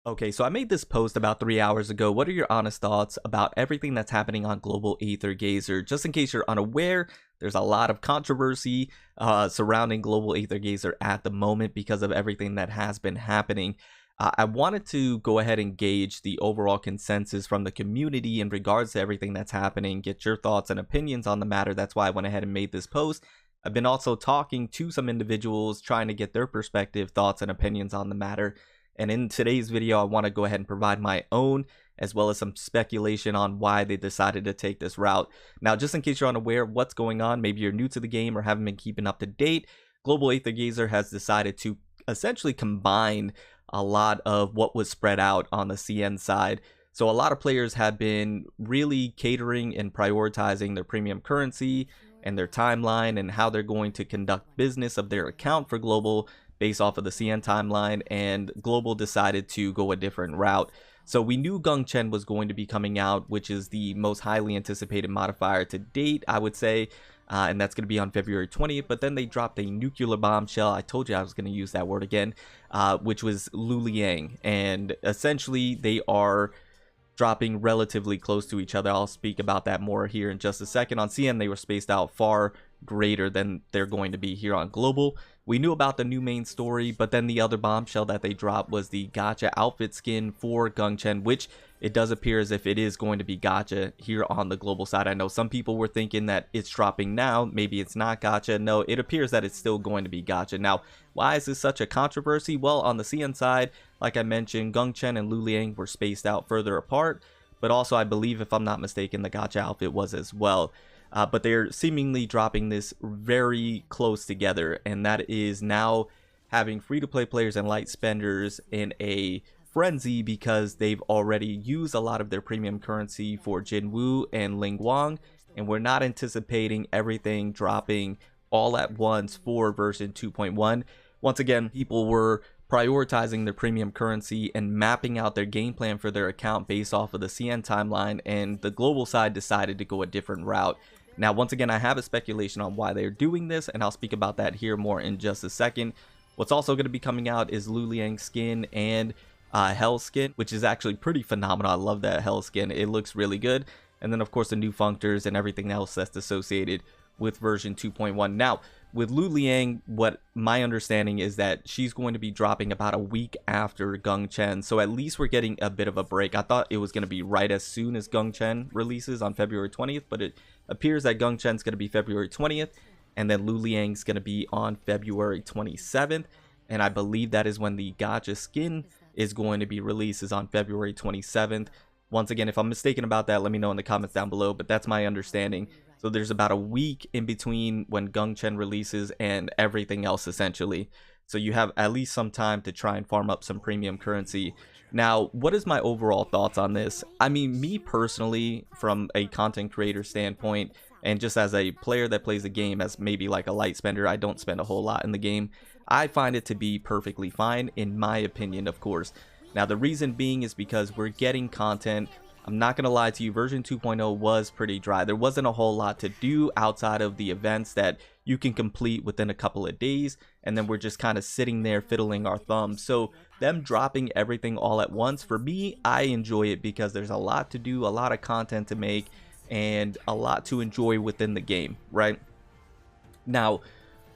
Okay, so I made this post about 3 hours ago. What are your honest thoughts about everything that's happening on Global Aether Gazer? Just in case you're unaware, there's a lot of controversy surrounding Global Aether Gazer at the moment because of everything that has been happening. I wanted to go ahead and gauge the overall consensus from the community in regards to everything that's happening, get your thoughts and opinions on the matter. That's why I went ahead and made this post. I've been also talking to some individuals, trying to get their perspective, thoughts, and opinions on the matter. And in today's video, I want to go ahead and provide my own, as well as some speculation on why they decided to take this route. Now, just in case you're unaware of what's going on, maybe you're new to the game or haven't been keeping up to date, Global Aether Gazer has decided to essentially combine a lot of what was spread out on the CN side. So a lot of players have been really catering and prioritizing their premium currency and their timeline and how they're going to conduct business of their account for Global based off of the CN timeline, and Global decided to go a different route. So we knew Gung Chen was going to be coming out, which is the most highly anticipated modifier to date, I would say, and that's going to be on February 20th. But then they dropped a nuclear bombshell. I told you I was going to use that word again, which was Lu Liang, and essentially they are dropping relatively close to each other. I'll speak about that more here in just a second. On CN, they were spaced out far greater than they're going to be here on Global. We knew about the new main story, but then the other bombshell that they dropped was the gacha outfit skin for Gung Chen, which it does appear as if it is going to be gacha here on the Global side. I know some people were thinking that it's dropping now, maybe it's not gacha. No, it appears that it's still going to be gacha. Now, why is this such a controversy? Well, on the CN side, like I mentioned, Gung Chen and Lu Liang were spaced out further apart, but also I believe, if I'm not mistaken, the gacha outfit was as well. But they're seemingly dropping this very close together, and that is now having free-to-play players and light spenders in a frenzy because they've already used a lot of their premium currency for Jinwoo and Ling Wang, and we're not anticipating everything dropping all at once for version 2.1. Once again, people were prioritizing their premium currency and mapping out their game plan for their account based off of the CN timeline, and the Global side decided to go a different route. Now, once again, I have a speculation on why they're doing this, and I'll speak about that here more in just a second. What's also going to be coming out is Lu Liang's skin and Hell skin, which is actually pretty phenomenal. I love that Hell skin. It looks really good. And then, of course, the new functors and everything else that's associated with version 2.1. Now, with Lu Liang, what my understanding is that she's going to be dropping about a week after Gung Chen, so at least we're getting a bit of a break. I thought it was going to be right as soon as Gung Chen releases on February 20th, but it appears that Gung Chen's going to be February 20th, and then Lu Liang's going to be on February 27th, and I believe that is when the gacha skin is going to be released, is on February 27th. Once again, if I'm mistaken about that, let me know in the comments down below, but that's my understanding. So there's about a week in between when Gung Chen releases and everything else, essentially. So you have at least some time to try and farm up some premium currency. Now, what is my overall thoughts on this? I mean, me personally, from a content creator standpoint, and just as a player that plays the game as maybe like a light spender, I don't spend a whole lot in the game. I find it to be perfectly fine, in my opinion, of course. Now, the reason being is because we're getting content. I'm not going to lie to you, version 2.0 was pretty dry. There wasn't a whole lot to do outside of the events that you can complete within a couple of days, and then we're just kind of sitting there fiddling our thumbs. So them dropping everything all at once, for me, I enjoy it because there's a lot to do, a lot of content to make, and a lot to enjoy within the game, right? Now,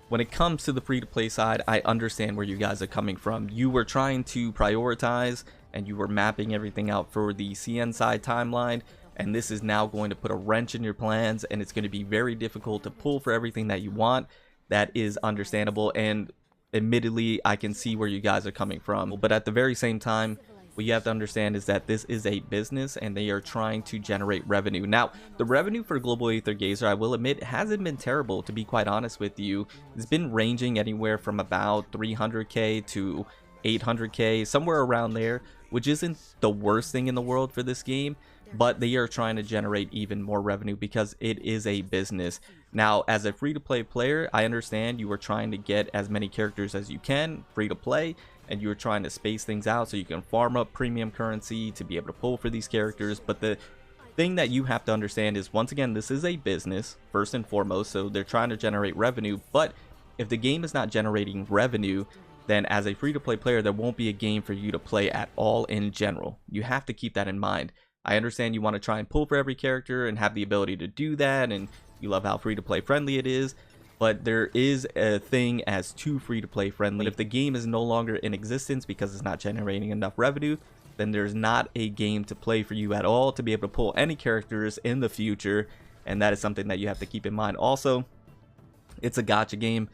when it comes to the free-to-play side, I understand where you guys are coming from. You were trying to prioritize and you were mapping everything out for the CN side timeline, and this is now going to put a wrench in your plans, and it's going to be very difficult to pull for everything that you want. That is understandable, and admittedly, I can see where you guys are coming from. But at the very same time, what you have to understand is that this is a business and they are trying to generate revenue. Now, the revenue for Global Aether Gazer, I will admit, hasn't been terrible, to be quite honest with you. It's been ranging anywhere from about 300k to 800k, somewhere around there, which isn't the worst thing in the world for this game, but they are trying to generate even more revenue because it is a business. Now, as a free-to-play player, I understand you are trying to get as many characters as you can free to play, and you are trying to space things out so you can farm up premium currency to be able to pull for these characters. But the thing that you have to understand is, once again, this is a business first and foremost, so they're trying to generate revenue. But if the game is not generating revenue, then as a free-to-play player, there won't be a game for you to play at all in general. You have to keep that in mind. I understand you want to try and pull for every character and have the ability to do that, and you love how free-to-play friendly it is, but there is a thing as too free-to-play friendly. But if the game is no longer in existence because it's not generating enough revenue, then there's not a game to play for you at all to be able to pull any characters in the future, and that is something that you have to keep in mind. Also, it's a gacha game.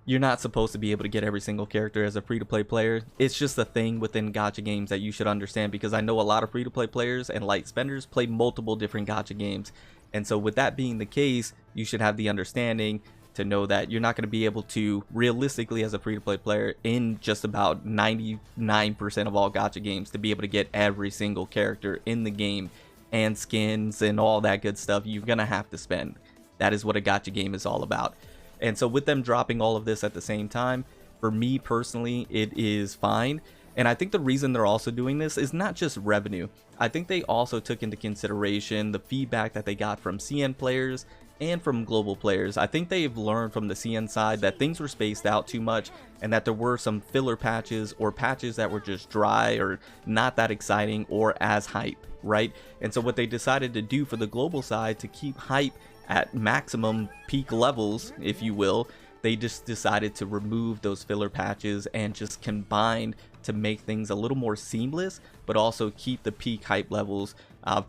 You're not supposed to be able to get every single character as a free-to-play player. It's just a thing within gacha games that you should understand, because I know a lot of free-to-play players and light spenders play multiple different gacha games. And so with that being the case, you should have the understanding to know that you're not going to be able to realistically, as a free-to-play player in just about 99% of all gacha games, to be able to get every single character in the game and skins and all that good stuff. You're going to have to spend. That is what a gacha game is all about. And so with them dropping all of this at the same time, for me personally, it is fine. And I think the reason they're also doing this is not just revenue. I think they also took into consideration the feedback that they got from CN players and from global players. I think they've learned from the CN side that things were spaced out too much, and that there were some filler patches or patches that were just dry or not that exciting or as hype, right? And so what they decided to do for the global side, to keep hype at maximum peak levels, if you will, they just decided to remove those filler patches and just combine to make things a little more seamless, but also keep the peak hype levels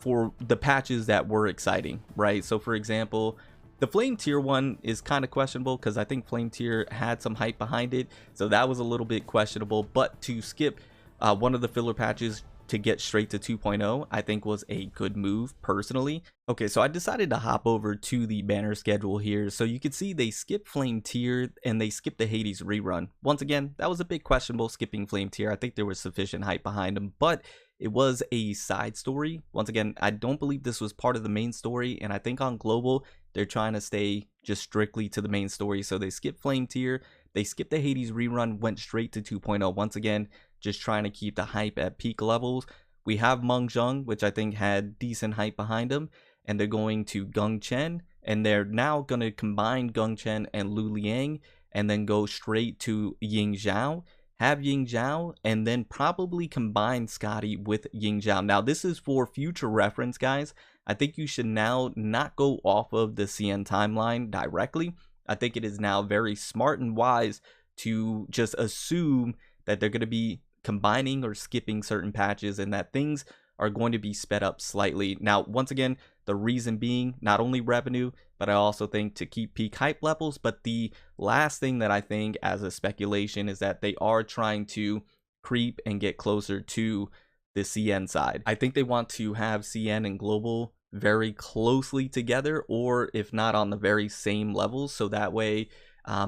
for the patches that were exciting, right? So for example, the Flame Tier one is kind of questionable because I think Flame Tier had some hype behind it, so that was a little bit questionable. But to skip one of the filler patches to get straight to 2.0, I think was a good move personally. Okay, so I decided to hop over to the banner schedule here. So you can see they skipped Flame Tier and they skipped the Hades rerun. Once again, that was a bit questionable, skipping Flame Tier. I think there was sufficient hype behind them, but it was a side story. Once again, I don't believe this was part of the main story, and I think on global they're trying to stay just strictly to the main story. So they skipped Flame Tier, they skipped the Hades rerun, went straight to 2.0. Once again, just trying to keep the hype at peak levels. We have Meng Zheng, which I think had decent hype behind them, and they're going to Gung Chen, and they're now going to combine Gung Chen and Lu Liang, and then go straight to Ying Zhao, have Ying Zhao, and then probably combine Scotty with Ying Zhao. Now, this is for future reference, guys. I think you should now not go off of the CN timeline directly. I think it is now very smart and wise to just assume that they're going to be combining or skipping certain patches, and that things are going to be sped up slightly. Now, once again, the reason being not only revenue, but I also think to keep peak hype levels. But the last thing that I think as a speculation is that they are trying to creep and get closer to the CN side. I think they want to have CN and global very closely together, or if not on the very same levels, so that way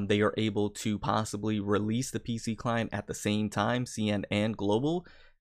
they are able to possibly release the PC client at the same time, CN and global,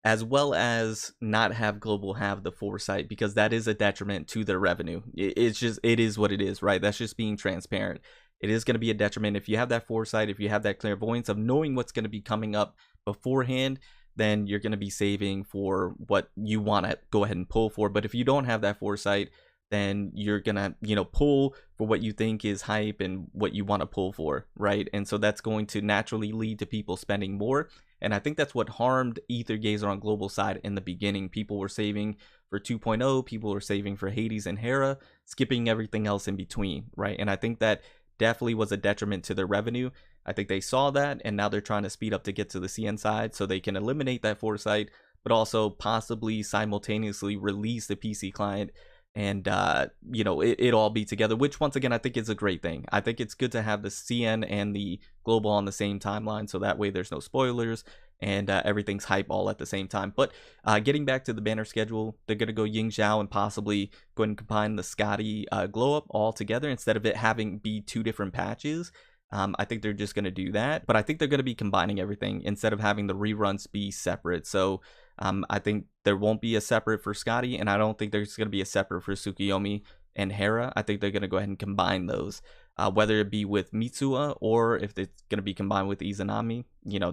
as well as not have global have the foresight, because that is a detriment to their revenue. It is what it is, right? That's just being transparent. It is going to be a detriment if you have that foresight, if you have that clairvoyance of knowing what's going to be coming up beforehand. Then you're going to be saving for what you want to go ahead and pull for. But if you don't have that foresight, then you're gonna, pull for what you think is hype and what you want to pull for, right? And so that's going to naturally lead to people spending more. And I think that's what harmed Aether Gazer on global side in the beginning. People were saving for 2.0, people were saving for Hades and Hera, skipping everything else in between, right? And I think that definitely was a detriment to their revenue. I think they saw that, and now they're trying to speed up to get to the CN side so they can eliminate that foresight, but also possibly simultaneously release the PC client and it all be together, which once again I think is a great thing. I think it's good to have the CN and the global on the same timeline, so that way there's no spoilers and everything's hype all at the same time. But getting back to the banner schedule, they're going to go Ying Zhao and possibly go ahead and combine the Scotty glow up all together instead of it having be two different patches. I think they're just going to do that, but I think they're going to be combining everything instead of having the reruns be separate. So I think there won't be a separate for Scotty, and I don't think there's going to be a separate for Tsukuyomi and Hera. I think they're going to go ahead and combine those, whether it be with Mitsuha or if it's going to be combined with Izanami.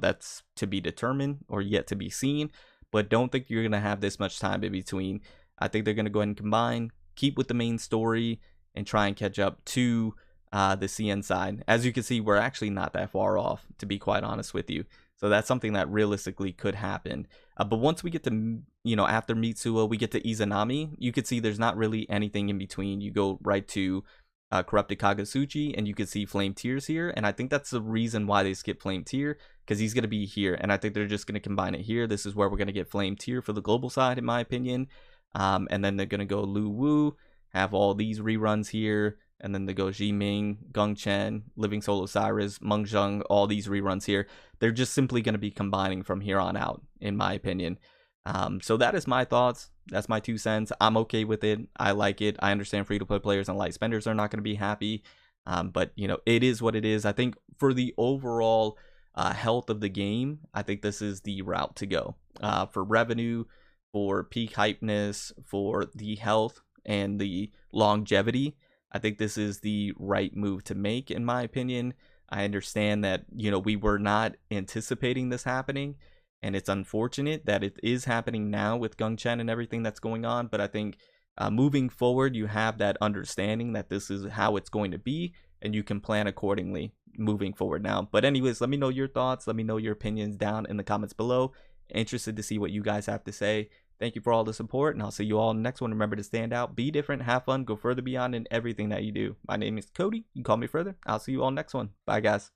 That's to be determined or yet to be seen, but don't think you're going to have this much time in between. I think they're going to go ahead and combine, keep with the main story, and try and catch up to the CN side. As you can see, we're actually not that far off, to be quite honest with you. So that's something that realistically could happen. But once we get to, after Mitsuo, we get to Izanami, you could see there's not really anything in between. You go right to Corrupted Kagasuchi, and you can see Flame Tears here. And I think that's the reason why they skip Flame Tear, because he's going to be here. And I think they're just going to combine it here. This is where we're going to get Flame Tear for the global side, in my opinion. And then they're going to go Lu Wu, have all these reruns here. And then they go Jiming, Gung Chen, Living Soul Osiris, Meng Zheng, all these reruns here. They're just simply going to be combining from here on out, in my opinion. So that is my thoughts. That's my 2 cents. I'm okay with it. I like it. I understand free-to-play players and light spenders are not going to be happy. But, it is what it is. I think for the overall health of the game, I think this is the route to go. For revenue, for peak hypeness, for the health and the longevity, I think this is the right move to make, in my opinion. I understand that, we were not anticipating this happening, and it's unfortunate that it is happening now with Gung Chen and everything that's going on. But I think moving forward, you have that understanding that this is how it's going to be, and you can plan accordingly moving forward now. But anyways, let me know your thoughts. Let me know your opinions down in the comments below. Interested to see what you guys have to say. Thank you for all the support, and I'll see you all in the next one. Remember to stand out, be different, have fun, go further beyond in everything that you do. My name is Cody. You can call me further. I'll see you all next one. Bye, guys.